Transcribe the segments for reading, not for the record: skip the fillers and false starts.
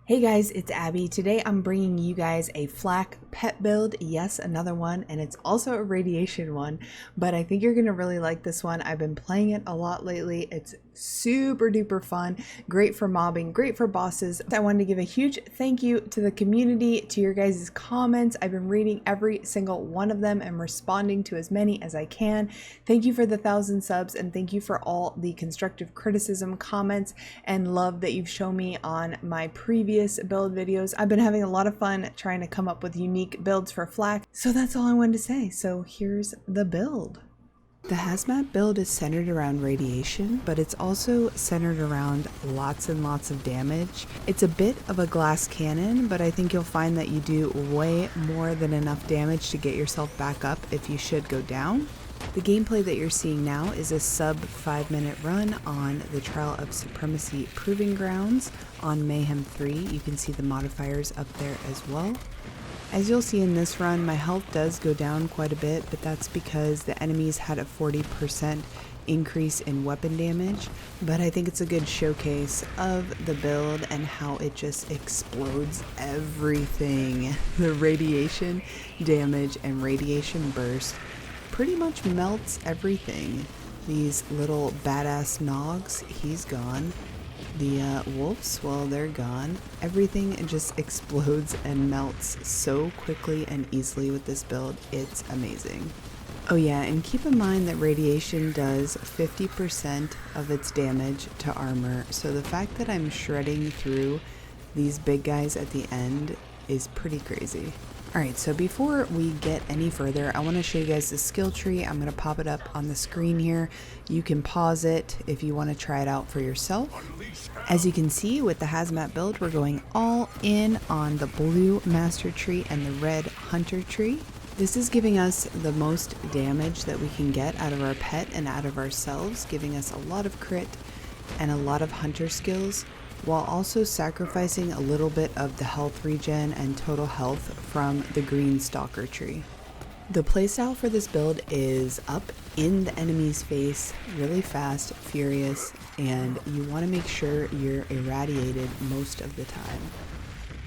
Hey guys, it's Abby. Today I'm bringing you guys a Flak pet build. Yes, another one, and it's also a radiation one, but I think you're going to really like this one. I've been playing it a lot lately. It's super duper fun, great for mobbing, great for bosses. I wanted to give a huge thank you to the community, to your guys' comments. I've been reading every single one of them and responding to as many as I can. Thank you for the 1,000 subs, and thank you for all the constructive criticism, comments, and love that you've shown me on my previous build videos. I've been having a lot of fun trying to come up with unique builds for Flak, so that's all I wanted to say. So here's the build. The hazmat build is centered around radiation, but it's also centered around lots and lots of damage. It's a bit of a glass cannon, but I think you'll find that you do way more than enough damage to get yourself back up if you should go down. The gameplay that you're seeing now is a sub 5-minute run on the Trial of Supremacy Proving Grounds on Mayhem 3. You can see the modifiers up there as well. As you'll see in this run, my health does go down quite a bit, but that's because the enemies had a 40% increase in weapon damage. But I think it's a good showcase of the build and how it just explodes everything. The radiation damage and radiation burst pretty much melts everything. These little badass nogs, he's gone. The wolves, well, they're gone. Everything just explodes and melts so quickly and easily with this build. It's amazing. Oh yeah, and keep in mind that radiation does 50% of its damage to armor, so the fact that I'm shredding through these big guys at the end is pretty crazy. Alright, so before we get any further, I want to show you guys the skill tree. I'm going to pop it up on the screen here. You can pause it if you want to try it out for yourself. As you can see, with the hazmat build, we're going all in on the blue master tree and the red hunter tree. This is giving us the most damage that we can get out of our pet and out of ourselves, giving us a lot of crit and a lot of hunter skills, while also sacrificing a little bit of the health regen and total health from the green stalker tree. The playstyle for this build is up in the enemy's face, really fast, furious, and you want to make sure you're irradiated most of the time.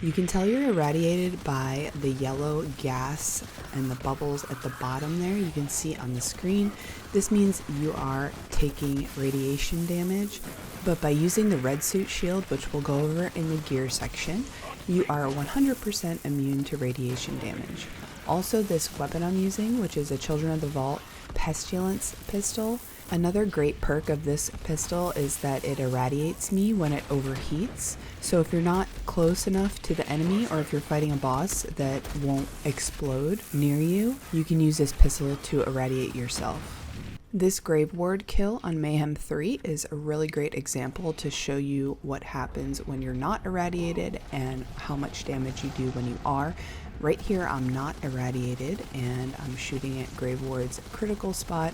You can tell you're irradiated by the yellow gas and the bubbles at the bottom there. You can see on the screen. This means you are taking radiation damage, but by using the red suit shield, which we'll go over in the gear section, you are 100% immune to radiation damage. Also, this weapon I'm using, which is a Children of the Vault Pestilence pistol. Another great perk of this pistol is that it irradiates me when it overheats. So if you're not close enough to the enemy, or if you're fighting a boss that won't explode near you, you can use this pistol to irradiate yourself. This Grave Ward kill on Mayhem 3 is a really great example to show you what happens when you're not irradiated and how much damage you do when you are. Right here I'm not irradiated and I'm shooting at Grave Ward's critical spot.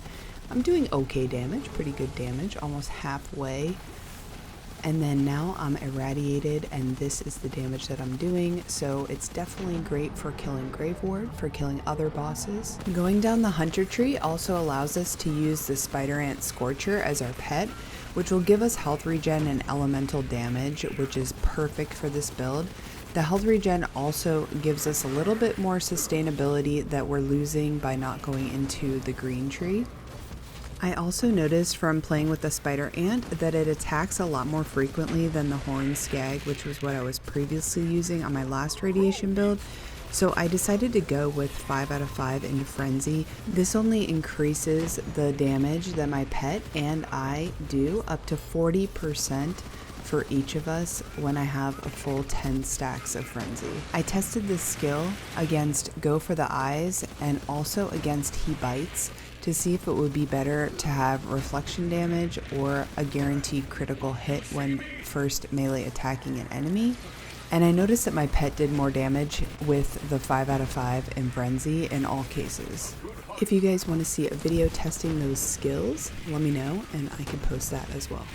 I'm doing okay damage, pretty good damage, almost halfway. And then now I'm irradiated and this is the damage that I'm doing, so it's definitely great for killing Grave Ward, for killing other bosses. Going down the hunter tree also allows us to use the Spider Ant Scorcher as our pet, which will give us health regen and elemental damage, which is perfect for this build. The health regen also gives us a little bit more sustainability that we're losing by not going into the green tree. I also noticed from playing with the Spider Ant that it attacks a lot more frequently than the Horn Skag, which was what I was previously using on my last radiation build. So I decided to go with 5 out of 5 in Frenzy. This only increases the damage that my pet and I do up to 40% for each of us when I have a full 10 stacks of Frenzy. I tested this skill against Go for the Eyes and also against He Bites to see if it would be better to have reflection damage or a guaranteed critical hit when first melee attacking an enemy. And I noticed that my pet did more damage with the 5 out of 5 in Frenzy in all cases. If you guys want to see a video testing those skills, let me know and I can post that as well.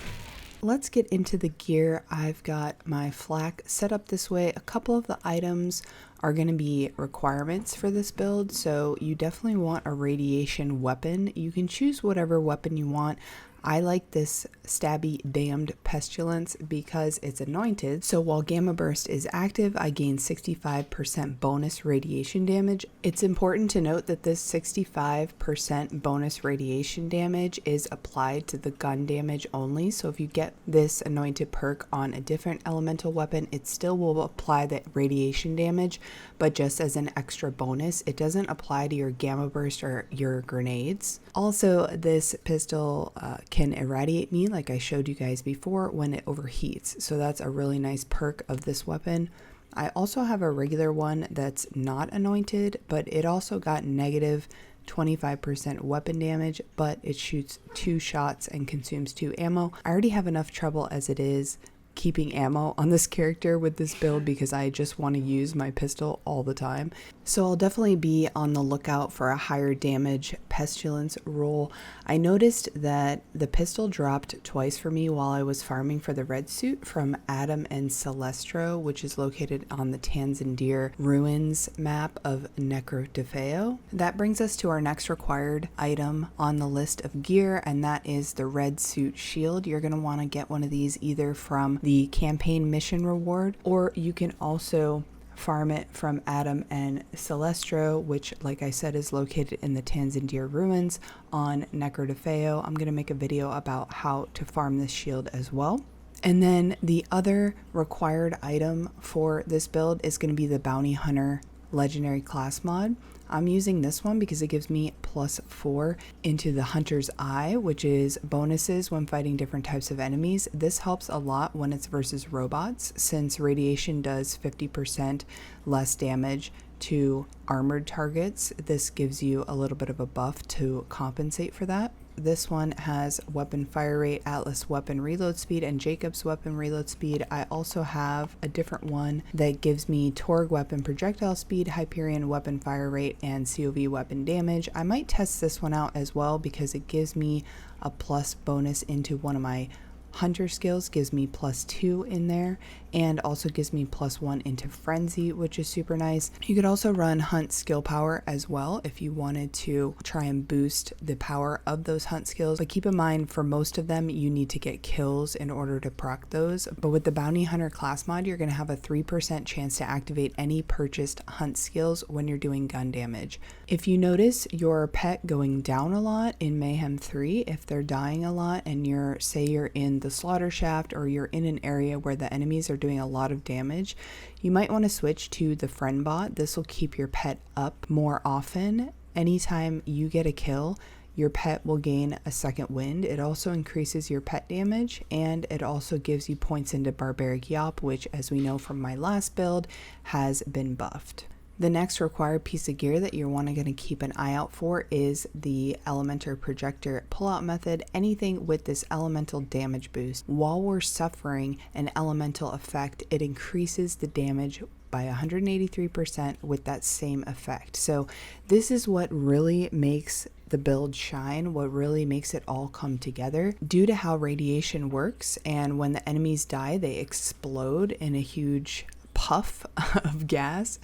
Let's get into the gear. I've got my flak set up this way. A couple of the items are going to be requirements for this build, so you definitely want a radiation weapon. You can choose whatever weapon you want. I like this stabby damned pestilence because it's anointed, so while Gamma Burst is active, I gain 65% bonus radiation damage. It's important to note that this 65% bonus radiation damage is applied to the gun damage only, so if you get this anointed perk on a different elemental weapon, it still will apply that radiation damage, but just as an extra bonus. It doesn't apply to your Gamma Burst or your grenades. Also, this pistol can irradiate me, like I showed you guys before, when it overheats, so that's a really nice perk of this weapon. I also have a regular one that's not anointed, but it also got negative 25% weapon damage, but it shoots 2 shots and consumes 2 ammo. I already have enough trouble as it is keeping ammo on this character with this build because I just want to use my pistol all the time. So I'll definitely be on the lookout for a higher damage pestilence roll. I noticed that the pistol dropped twice for me while I was farming for the red suit from Adam and Celestro, which is located on the Tanzandir ruins map of Necrodefeo. That brings us to our next required item on the list of gear, and that is the red suit shield. You're going to want to get one of these either from the campaign mission reward, or you can also farm it from Adam and Celestro, which, like I said, is located in the Tanzandir ruins on Necrodefeo. I'm going to make a video about how to farm this shield as well. And then the other required item for this build is going to be the Bounty Hunter legendary class mod. I'm using this one because it gives me +4 into the Hunter's Eye, which is bonuses when fighting different types of enemies. This helps a lot when it's versus robots, since radiation does 50% less damage to armored targets. This gives you a little bit of a buff to compensate for that. This one has weapon fire rate, Atlas weapon reload speed, and Jacob's weapon reload speed. I also have a different one that gives me Torg weapon projectile speed, Hyperion weapon fire rate, and COV weapon damage. I might test this one out as well because it gives me a plus bonus into one of my hunter skills, gives me +2 in there, and also gives me +1 into frenzy, which is super nice. You could also run hunt skill power as well if you wanted to try and boost the power of those hunt skills, but keep in mind for most of them you need to get kills in order to proc those. But with the bounty hunter class mod, you're going to have a 3% chance to activate any purchased hunt skills when you're doing gun damage. If you notice your pet going down a lot in Mayhem 3, if they're dying a lot and say you're in the slaughter shaft or you're in an area where the enemies are doing a lot of damage, you might want to switch to the friend bot. This will keep your pet up more often. Anytime you get a kill, your pet will gain a second wind. It also increases your pet damage, and it also gives you points into Barbaric Yop, which, as we know from my last build, has been buffed. The next required piece of gear that you're going to keep an eye out for is the Elemental Projector pullout method. Anything with this elemental damage boost. While we're suffering an elemental effect, it increases the damage by 183% with that same effect. So this is what really makes the build shine, what really makes it all come together. Due to how radiation works, and when the enemies die, they explode in a huge puff of gas,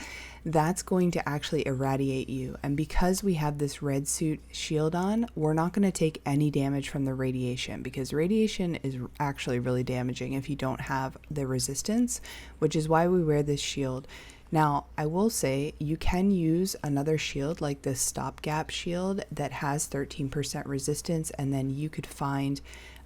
that's going to actually irradiate you. And because we have this red suit shield on, we're not going to take any damage from the radiation, because radiation is actually really damaging if you don't have the resistance, which is why we wear this shield. Now, I will say you can use another shield like this stopgap shield that has 13% resistance, and then you could find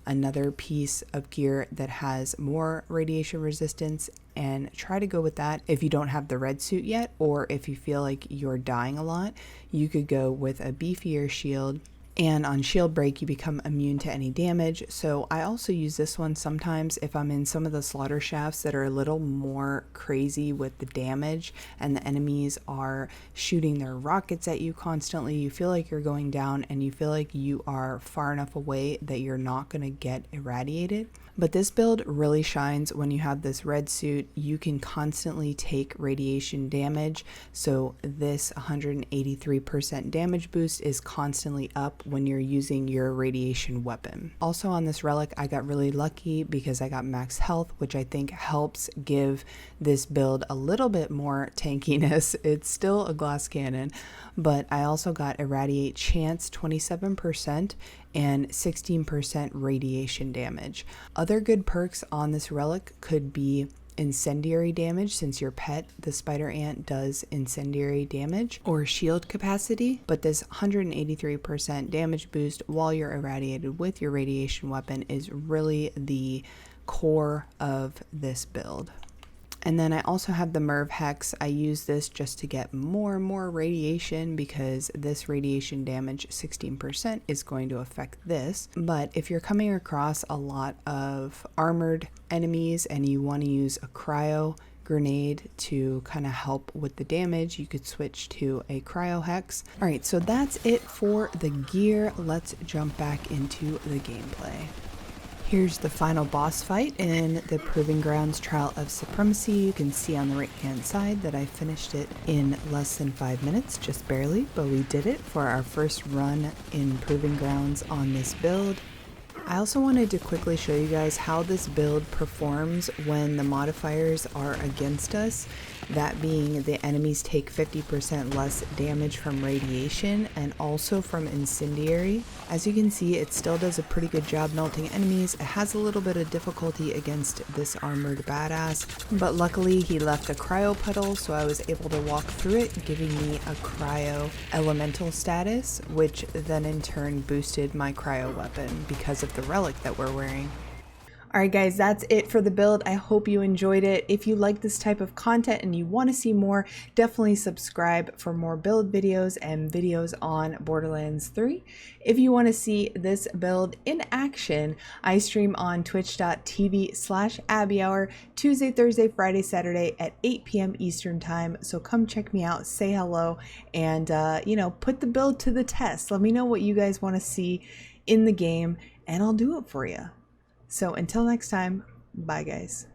another piece of gear that has more radiation resistance and try to go with that. If you don't have the red suit yet, or if you feel like you're dying a lot, you could go with a beefier shield, and on shield break you become immune to any damage. So I also use this one sometimes if I'm in some of the slaughter shafts that are a little more crazy with the damage and the enemies are shooting their rockets at you constantly. You feel like you're going down and you feel like you are far enough away that you're not going to get irradiated. But this build really shines when you have this red suit. You can constantly take radiation damage, so this 183% damage boost is constantly up when you're using your radiation weapon. Also on this relic, I got really lucky because I got max health, which I think helps give this build a little bit more tankiness. It's still a glass cannon, but I also got irradiate chance 27%, and 16% radiation damage. Other good perks on this relic could be incendiary damage, since your pet, the spider ant, does incendiary damage, or shield capacity, but this 183% damage boost while you're irradiated with your radiation weapon is really the core of this build. And then I also have the Merv Hex. I use this just to get more and more radiation, because this radiation damage 16% is going to affect this. But if you're coming across a lot of armored enemies and you want to use a cryo grenade to kind of help with the damage, you could switch to a cryo hex. All right, so that's it for the gear. Let's jump back into the gameplay. Here's the final boss fight in the Proving Grounds Trial of Supremacy. You can see on the right hand side that I finished it in less than 5 minutes, just barely, but we did it for our first run in Proving Grounds on this build. I also wanted to quickly show you guys how this build performs when the modifiers are against us. That being, the enemies take 50% less damage from radiation and also from incendiary. As you can see, it still does a pretty good job melting enemies. It has a little bit of difficulty against this armored badass, but luckily he left a cryo puddle, so I was able to walk through it, giving me a cryo elemental status, which then in turn boosted my cryo weapon because of the relic that we're wearing. Alright guys, that's it for the build. I hope you enjoyed it. If you like this type of content and you want to see more, definitely subscribe for more build videos and videos on Borderlands 3. If you want to see this build in action, I stream on twitch.tv/AbbyHour Tuesday, Thursday, Friday, Saturday at 8 p.m. Eastern Time. So come check me out, say hello, and put the build to the test. Let me know what you guys want to see in the game, and I'll do it for you. So until next time, bye guys.